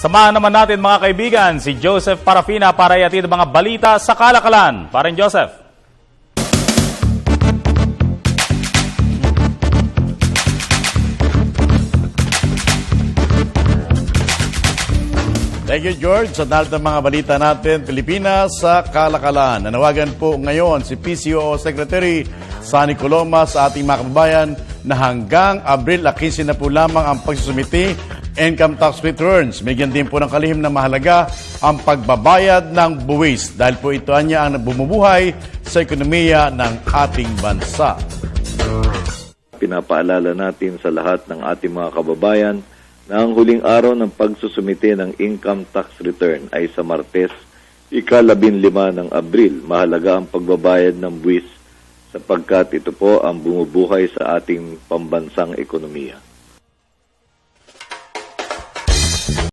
Samahan naman natin mga kaibigan si Joseph Parafina para ihatid ang mga balita sa kalakalan. Paring Joseph. Thank you, George. Sa lahat ng mga balita natin, Pilipinas sa kalakalan. Nanawagan po ngayon si PCOO Secretary Sunny Coloma sa ating mga kababayan na hanggang Abril 15 na po lamang ang pagsusumiti income tax returns. Bigyan din po ng kalihim na mahalaga ang pagbabayad ng buwis dahil po ito niya ang bumubuhay sa ekonomiya ng ating bansa. Pinapaalala natin sa lahat ng ating mga kababayan na ang huling araw ng pagsusumite ng income tax return ay sa Martes, ika-15 ng Abril. Mahalaga ang pagbabayad ng buwis sapagkat ito po ang bumubuhay sa ating pambansang ekonomiya.